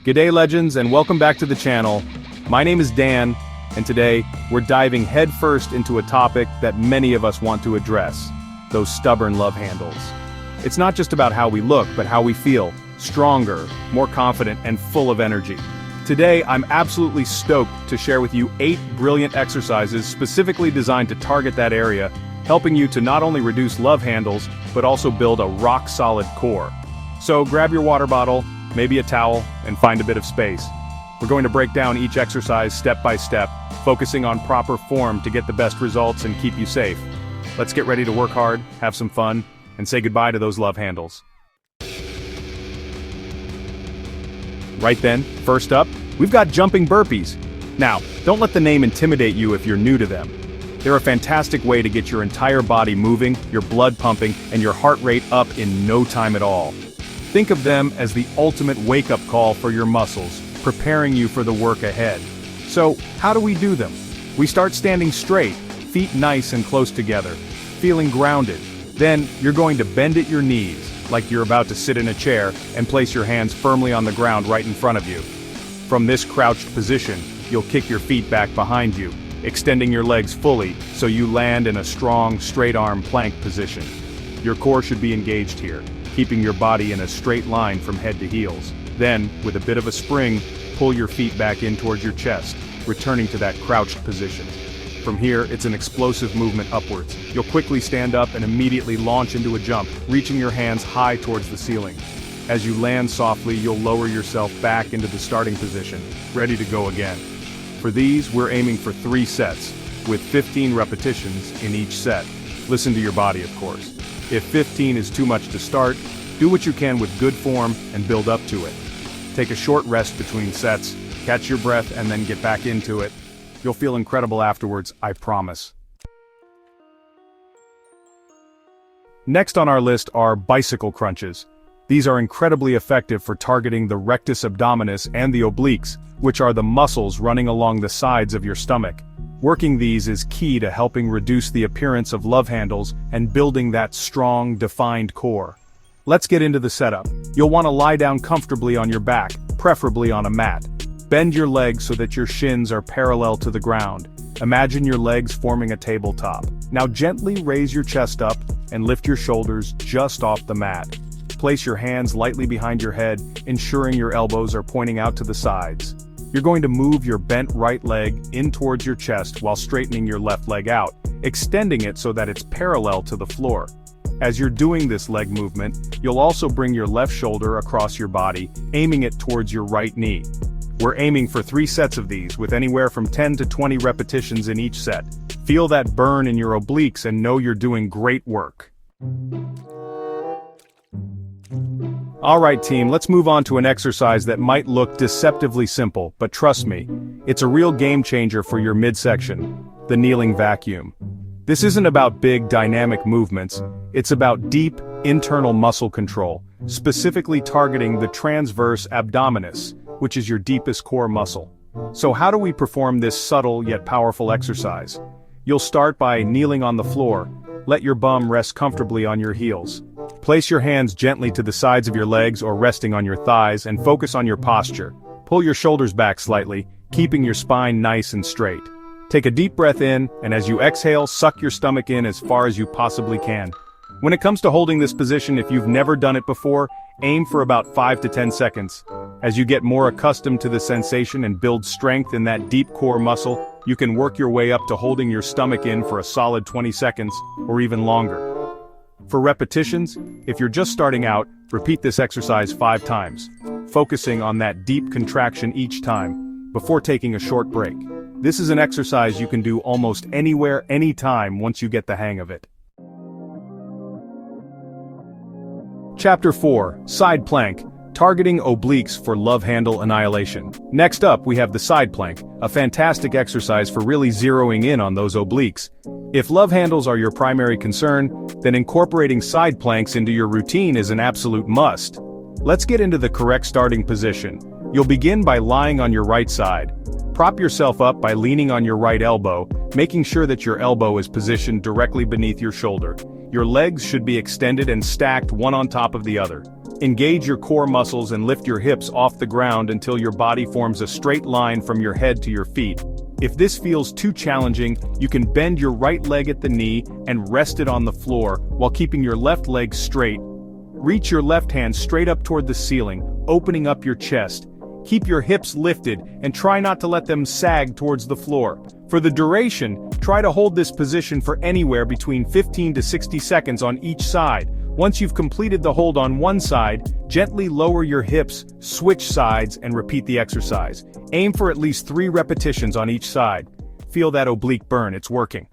G'day legends and welcome back to the channel. My name is Dan, and today we're diving headfirst into a topic that many of us want to address, those stubborn love handles. It's not just about how we look, but how we feel, stronger, more confident, and full of energy. Today I'm absolutely stoked to share with you 8 brilliant exercises specifically designed to target that area, helping you to not only reduce love handles, but also build a rock-solid core. So grab your water bottle, maybe a towel, and find a bit of space. We're going to break down each exercise step by step, focusing on proper form to get the best results and keep you safe. Let's get ready to work hard, have some fun, and say goodbye to those love handles. Right then, first up, we've got Jumping Burpees. Now, don't let the name intimidate you if you're new to them. They're a fantastic way to get your entire body moving, your blood pumping, and your heart rate up in no time at all. Think of them as the ultimate wake-up call for your muscles, preparing you for the work ahead. So, how do we do them? We start standing straight, feet nice and close together, feeling grounded. Then, you're going to bend at your knees, like you're about to sit in a chair, and place your hands firmly on the ground right in front of you. From this crouched position, you'll kick your feet back behind you, extending your legs fully so you land in a strong, straight-arm plank position. Your core should be engaged here, keeping your body in a straight line from head to heels. Then, with a bit of a spring, pull your feet back in towards your chest, returning to that crouched position. From here, it's an explosive movement upwards. You'll quickly stand up and immediately launch into a jump, reaching your hands high towards the ceiling. As you land softly, you'll lower yourself back into the starting position, ready to go again. For these, we're aiming for 3 sets, with 15 repetitions in each set. Listen to your body, of course. If 15 is too much to start, do what you can with good form and build up to it. Take a short rest between sets, catch your breath, and then get back into it. You'll feel incredible afterwards, I promise. Next on our list are bicycle crunches. These are incredibly effective for targeting the rectus abdominis and the obliques, which are the muscles running along the sides of your stomach. Working these is key to helping reduce the appearance of love handles and building that strong, defined core. Let's get into the setup. You'll want to lie down comfortably on your back, preferably on a mat. Bend your legs so that your shins are parallel to the ground. Imagine your legs forming a tabletop. Now gently raise your chest up and lift your shoulders just off the mat. Place your hands lightly behind your head, ensuring your elbows are pointing out to the sides. You're going to move your bent right leg in towards your chest while straightening your left leg out, extending it so that it's parallel to the floor. As you're doing this leg movement, you'll also bring your left shoulder across your body, aiming it towards your right knee. We're aiming for 3 sets of these, with anywhere from 10 to 20 repetitions in each set. Feel that burn in your obliques and know you're doing great work. Alright team, let's move on to an exercise that might look deceptively simple, but trust me, it's a real game changer for your midsection, the kneeling vacuum. This isn't about big dynamic movements, it's about deep, internal muscle control, specifically targeting the transverse abdominis, which is your deepest core muscle. So how do we perform this subtle yet powerful exercise? You'll start by kneeling on the floor. Let your bum rest comfortably on your heels. Place your hands gently to the sides of your legs or resting on your thighs and focus on your posture. Pull your shoulders back slightly, keeping your spine nice and straight. Take a deep breath in, and as you exhale, suck your stomach in as far as you possibly can. When it comes to holding this position, if you've never done it before, aim for about 5 to 10 seconds. As you get more accustomed to the sensation and build strength in that deep core muscle, you can work your way up to holding your stomach in for a solid 20 seconds, or even longer. For repetitions, if you're just starting out, repeat this exercise 5 times, focusing on that deep contraction each time, before taking a short break. This is an exercise you can do almost anywhere, anytime once you get the hang of it. Chapter 4, Side Plank, Targeting Obliques for Love Handle Annihilation. Next up we have the side plank, a fantastic exercise for really zeroing in on those obliques. If love handles are your primary concern, then incorporating side planks into your routine is an absolute must. Let's get into the correct starting position. You'll begin by lying on your right side. Prop yourself up by leaning on your right elbow, making sure that your elbow is positioned directly beneath your shoulder. Your legs should be extended and stacked one on top of the other. Engage your core muscles and lift your hips off the ground until your body forms a straight line from your head to your feet. If this feels too challenging, you can bend your right leg at the knee and rest it on the floor while keeping your left leg straight. Reach your left hand straight up toward the ceiling, opening up your chest. Keep your hips lifted and try not to let them sag towards the floor. For the duration, try to hold this position for anywhere between 15 to 60 seconds on each side. Once you've completed the hold on one side, gently lower your hips, switch sides, and repeat the exercise. Aim for at least 3 repetitions on each side. Feel that oblique burn, it's working.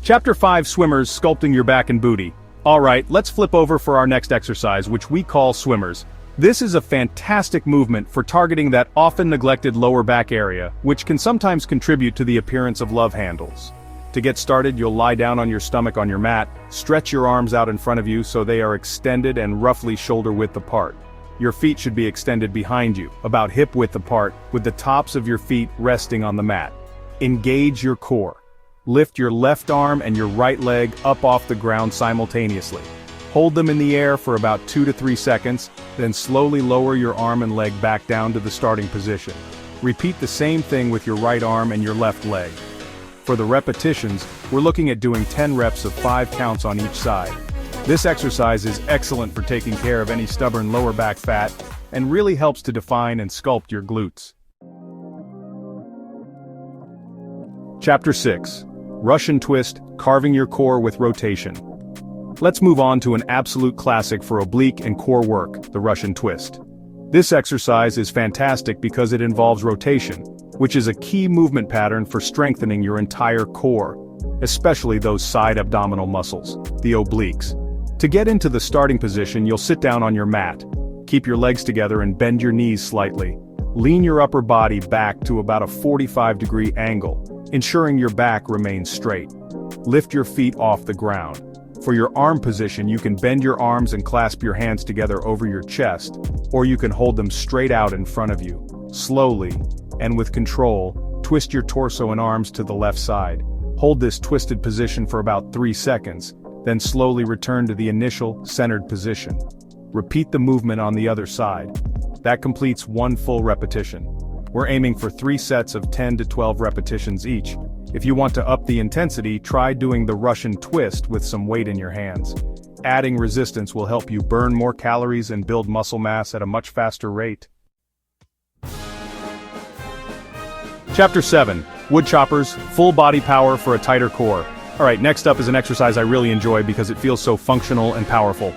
Chapter 5 Swimmers, Sculpting Your Back and Booty. Alright, let's flip over for our next exercise, which we call swimmers. This is a fantastic movement for targeting that often neglected lower back area, which can sometimes contribute to the appearance of love handles. To get started, you'll lie down on your stomach on your mat, stretch your arms out in front of you so they are extended and roughly shoulder width apart. Your feet should be extended behind you, about hip width apart, with the tops of your feet resting on the mat. Engage your core. Lift your left arm and your right leg up off the ground simultaneously. Hold them in the air for about 2 to 3 seconds, then slowly lower your arm and leg back down to the starting position. Repeat the same thing with your right arm and your left leg. For the repetitions, we're looking at doing 10 reps of 5 counts on each side. This exercise is excellent for taking care of any stubborn lower back fat, and really helps to define and sculpt your glutes. Chapter 6. Russian Twist, Carving Your Core with Rotation. Let's move on to an absolute classic for oblique and core work, the Russian Twist. This exercise is fantastic because it involves rotation, which is a key movement pattern for strengthening your entire core, especially those side abdominal muscles, the obliques. To get into the starting position, you'll sit down on your mat. Keep your legs together and bend your knees slightly. Lean your upper body back to about a 45-degree angle, ensuring your back remains straight. Lift your feet off the ground. For your arm position, you can bend your arms and clasp your hands together over your chest, or you can hold them straight out in front of you. Slowly, and with control, twist your torso and arms to the left side. Hold this twisted position for about 3 seconds, then slowly return to the initial, centered position. Repeat the movement on the other side. That completes 1 full repetition. We're aiming for 3 sets of 10 to 12 repetitions each. If you want to up the intensity, try doing the Russian twist with some weight in your hands. Adding resistance will help you burn more calories and build muscle mass at a much faster rate. Chapter 7. Wood choppers, full body power for a tighter core. Alright, next up is an exercise I really enjoy because it feels so functional and powerful.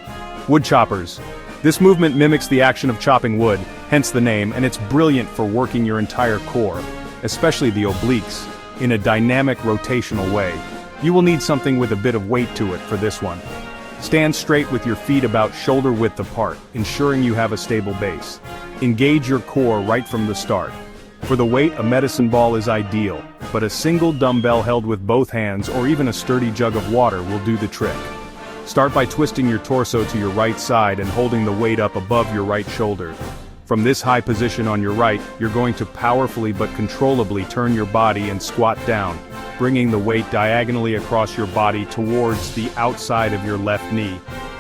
Wood choppers. This movement mimics the action of chopping wood, hence the name, and it's brilliant for working your entire core, especially the obliques, in a dynamic rotational way. You will need something with a bit of weight to it for this one. Stand straight with your feet about shoulder width apart, ensuring you have a stable base. Engage your core right from the start. For the weight, a medicine ball is ideal, but a single dumbbell held with both hands or even a sturdy jug of water will do the trick. Start by twisting your torso to your right side and holding the weight up above your right shoulder. From this high position on your right, you're going to powerfully but controllably turn your body and squat down, bringing the weight diagonally across your body towards the outside of your left knee.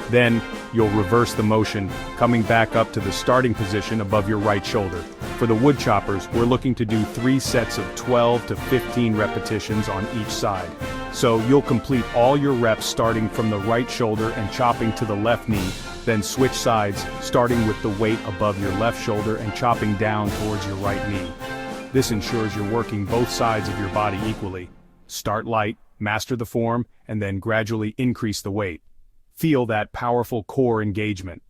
Then, you'll reverse the motion, coming back up to the starting position above your right shoulder. For the wood choppers, we're looking to do 3 sets of 12 to 15 repetitions on each side. So you'll complete all your reps starting from the right shoulder and chopping to the left knee, then switch sides, starting with the weight above your left shoulder and chopping down towards your right knee. This ensures you're working both sides of your body equally. Start light, master the form, and then gradually increase the weight. Feel that powerful core engagement.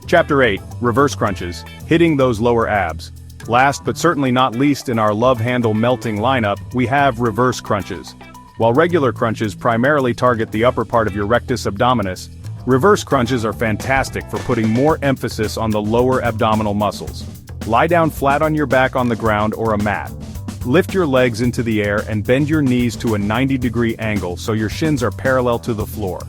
Chapter 8, Reverse Crunches, Hitting Those Lower Abs. Last but certainly not least in our love handle melting lineup, we have reverse crunches. While regular crunches primarily target the upper part of your rectus abdominis, reverse crunches are fantastic for putting more emphasis on the lower abdominal muscles. Lie down flat on your back on the ground or a mat. Lift your legs into the air and bend your knees to a 90-degree angle so your shins are parallel to the floor.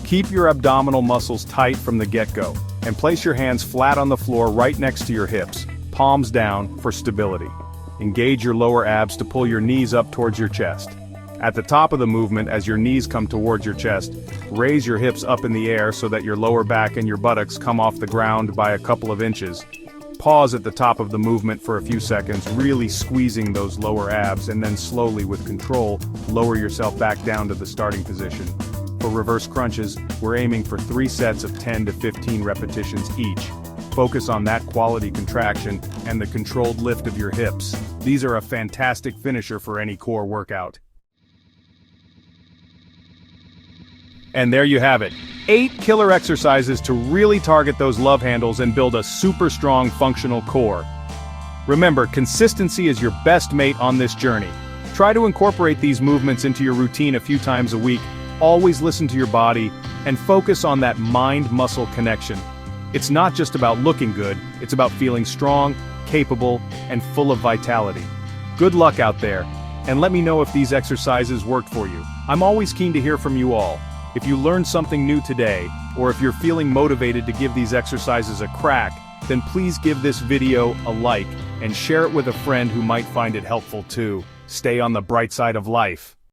Keep your abdominal muscles tight from the get-go, and place your hands flat on the floor right next to your hips, palms down, for stability. Engage your lower abs to pull your knees up towards your chest. At the top of the movement, as your knees come towards your chest, raise your hips up in the air so that your lower back and your buttocks come off the ground by a couple of inches. Pause at the top of the movement for a few seconds, really squeezing those lower abs, and then slowly, with control, lower yourself back down to the starting position. For reverse crunches, we're aiming for 3 sets of 10 to 15 repetitions each. Focus on that quality contraction and the controlled lift of your hips. These are a fantastic finisher for any core workout. And there you have it. 8 killer exercises to really target those love handles and build a super strong functional core. Remember, consistency is your best mate on this journey. Try to incorporate these movements into your routine a few times a week. Always listen to your body and focus on that mind-muscle connection. It's not just about looking good, it's about feeling strong, capable, and full of vitality. Good luck out there, and let me know if these exercises worked for you. I'm always keen to hear from you all. If you learned something new today, or if you're feeling motivated to give these exercises a crack, then please give this video a like and share it with a friend who might find it helpful too. Stay on the bright side of life.